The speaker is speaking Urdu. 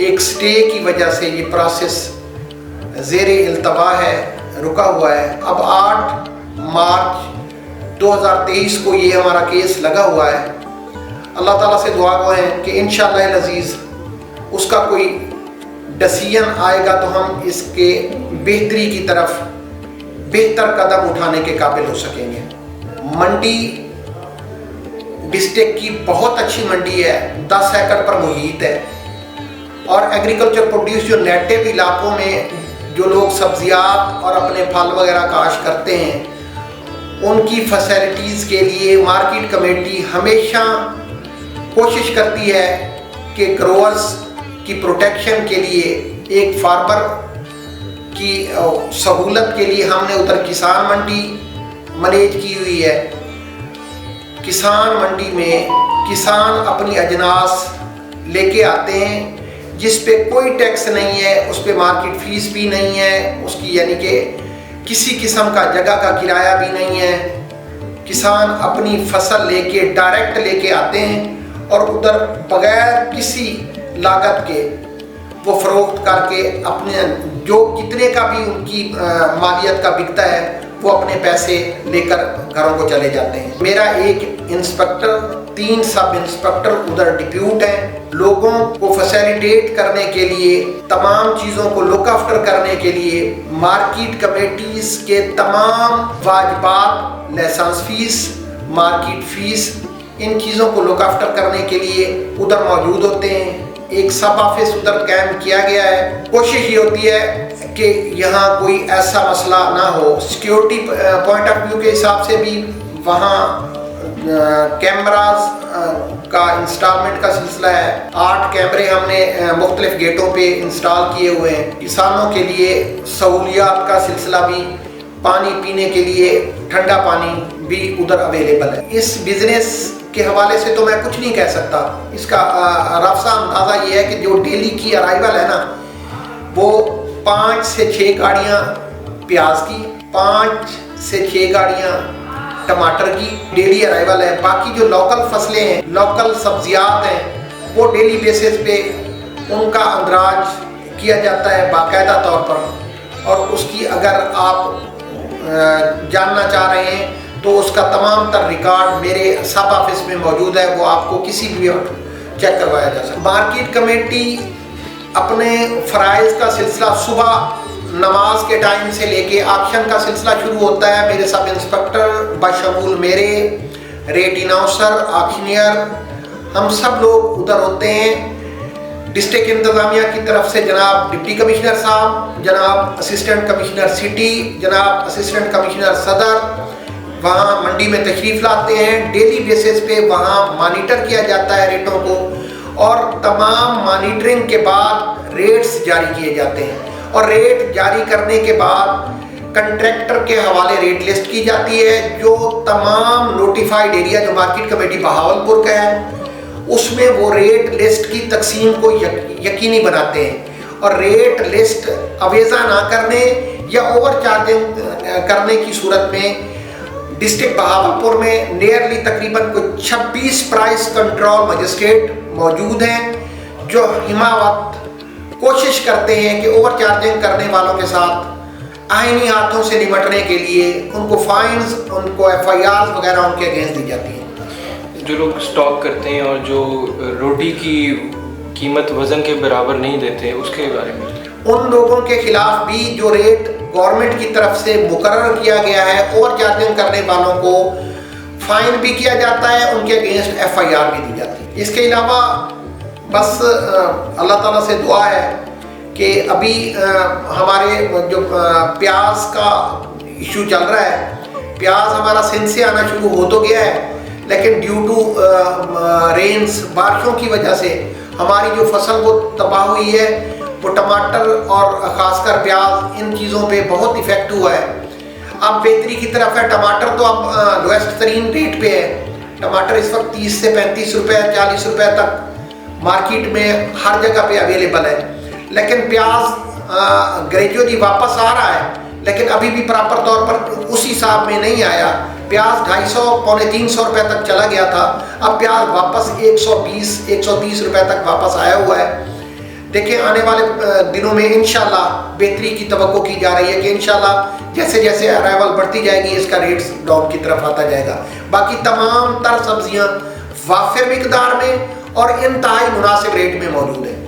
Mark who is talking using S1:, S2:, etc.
S1: ایک سٹے کی وجہ سے یہ پروسیس زیر التوا ہے، رکا ہوا ہے۔ اب 8 مارچ 2023 کو یہ ہمارا کیس لگا ہوا ہے۔ اللہ تعالیٰ سے دعا گو ہیں کہ انشاءاللہ العزیز اس کا کوئی ڈسیزن آئے گا تو ہم اس کے بہتری کی طرف بہتر قدم اٹھانے کے قابل ہو سکیں گے۔ منڈی ڈسٹرکٹ کی بہت اچھی منڈی ہے، 10 ایکڑ پر محیط ہے، اور ایگریکلچر پروڈیوس جو نیٹو علاقوں میں جو لوگ سبزیات اور اپنے پھل وغیرہ کاشت کرتے ہیں ان کی فیسلٹیز کے لیے مارکیٹ کمیٹی ہمیشہ کوشش کرتی ہے کہ گروورز کی پروٹیکشن کے لیے ایک فارمر کی سہولت کے لیے ہم نے ادھر کسان منڈی مینیج کی ہوئی ہے۔ کسان منڈی میں کسان اپنی اجناس لے کے آتے ہیں جس پہ کوئی ٹیکس نہیں ہے، اس پہ مارکیٹ فیس بھی نہیں ہے اس کی، یعنی کہ کسی قسم کا جگہ کا کرایہ بھی نہیں ہے۔ کسان اپنی فصل لے کے ڈائریکٹ لے کے آتے ہیں اور ادھر بغیر کسی لاگت کے وہ فروخت کر کے اپنے جو کتنے کا بھی ان کی مالیت کا بکتا ہے وہ اپنے پیسے لے کر گھروں کو چلے جاتے ہیں۔ میرا ایک انسپیکٹر، 3 سب انسپیکٹر ادھر ڈپیوٹ ہیں۔ لوگوں کو فیسیلیٹیٹ کرنے کے لیے، تمام چیزوں کو لک آفٹر کرنے کے لیے مارکیٹ کمیٹیز کے تمام واجبات، لائسنس فیس، مارکیٹ فیس، ان چیزوں کو لک آفٹر کرنے کے لیے ادھر موجود ہوتے ہیں۔ ایک سب آفس ادھر قائم کیا گیا ہے۔ کوشش یہ ہوتی ہے کہ یہاں کوئی ایسا مسئلہ نہ ہو۔ سیکیورٹی پوائنٹ آف ویو کے حساب سے بھی وہاں کیمراز کا انسٹالمنٹ کا سلسلہ ہے۔ 8 کیمرے ہم نے مختلف گیٹوں پہ انسٹال کیے ہوئے ہیں۔ کسانوں کے لیے سہولیات کا سلسلہ بھی، پانی پینے کے لیے ٹھنڈا پانی بھی ادھر اویلیبل ہے۔ اس بزنس کے حوالے سے تو میں کچھ نہیں کہہ سکتا۔ اس کا رف سا اندازہ یہ ہے کہ جو ڈیلی کی ارائیول ہے نا، وہ 5 سے 6 گاڑیاں پیاز کی، 5 سے 6 گاڑیاں ٹماٹر کی ڈیلی ارائیول ہے۔ باقی جو لوکل فصلیں ہیں، لوکل سبزیات ہیں، وہ ڈیلی بیسس پہ ان کا اندراج کیا جاتا ہے باقاعدہ طور پر، اور اس کی اگر آپ جاننا چاہ رہے ہیں تو اس کا تمام تر ریکارڈ میرے سب آفس میں موجود ہے، وہ آپ کو کسی بھی وقت چیک کروایا جا سکتا ہے۔ مارکیٹ کمیٹی اپنے فرائض کا سلسلہ صبح نماز کے ٹائم سے لے کے آکشن کا سلسلہ شروع ہوتا ہے۔ میرے سب انسپیکٹر بشمول میرے ریٹ اناؤنسر، آکشنیئر، ہم سب لوگ ادھر ہوتے ہیں۔ ڈسٹرکٹ انتظامیہ کی طرف سے جناب ڈپٹی کمشنر صاحب، جناب اسسٹنٹ کمشنر سٹی، جناب اسسٹنٹ کمشنر صدر وہاں منڈی میں تشریف لاتے ہیں۔ ڈیلی بیسس پہ وہاں مانیٹر کیا جاتا ہے ریٹوں کو، اور تمام مانیٹرنگ کے بعد ریٹس جاری کیے جاتے ہیں، اور ریٹ جاری کرنے کے بعد کنٹریکٹر کے حوالے ریٹ لسٹ کی جاتی ہے، جو تمام نوٹیفائڈ ایریا جو مارکیٹ کمیٹی بہاولپور کا ہے اس میں وہ ریٹ لسٹ کی تقسیم کو یقینی بناتے ہیں، اور ریٹ لسٹ اویزا نہ کرنے یا اوور چارجنگ کرنے کی صورت میں ڈسٹرکٹ بہاولپور میں نیئرلی تقریباً کوئی 26 پرائس کنٹرول مجسٹریٹ موجود ہیں، جو ہماوت کوشش کرتے ہیں کہ اوور چارجنگ کرنے والوں کے ساتھ آئینی ہاتھوں سے نمٹنے کے لیے ان کو فائنز، ان کو ایف آئی آر وغیرہ ان کے اگینسٹ دی جاتی ہیں۔
S2: جو لوگ سٹاک کرتے ہیں اور جو روٹی کی قیمت وزن کے برابر نہیں دیتے، اس کے بارے میں
S1: ان لوگوں کے خلاف بھی جو ریٹ گورنمنٹ کی طرف سے مقرر کیا گیا ہے، اوور چارجنگ کرنے والوں کو فائن بھی کیا جاتا ہے، ان کے اگینسٹ ایف آئی آر بھی دی جاتی ہے۔ اس کے علاوہ بس اللہ تعالیٰ سے دعا ہے کہ ابھی ہمارے جو پیاز کا ایشو چل رہا ہے، پیاز ہمارا سندھ سے آنا شروع ہو تو گیا ہے، لیکن ڈیو ٹو رینز، بارشوں کی وجہ سے ہماری جو فصل وہ تباہ ہوئی ہے، وہ ٹماٹر اور خاص کر پیاز، ان چیزوں پہ بہت ایفیکٹ ہوا ہے۔ اب بہتری کی طرف ہے، ٹماٹر تو اب لویسٹ ترین ریٹ پہ ہے۔ ٹماٹر اس وقت 30 سے 35 روپے، 40 روپے تک مارکیٹ میں ہر جگہ پہ اویلیبل ہے، لیکن پیاز گریجولی واپس آ رہا ہے، لیکن ابھی بھی پراپر طور پر اسی حساب میں نہیں آیا۔ پیاز 250 پونے 300 روپے تک چلا گیا تھا، اب پیاز واپس 120 روپے تک واپس آیا ہوا ہے۔ دیکھیں آنے والے دنوں میں انشاءاللہ بہتری کی توقع کی جا رہی ہے کہ انشاءاللہ جیسے جیسے ارائیول بڑھتی جائے گی اس کا ریٹس ڈاؤن کی طرف آتا جائے گا. باقی تمام تر سبزیاں وافر مقدار میں اور انتہائی مناسب ریٹ میں موجود ہیں.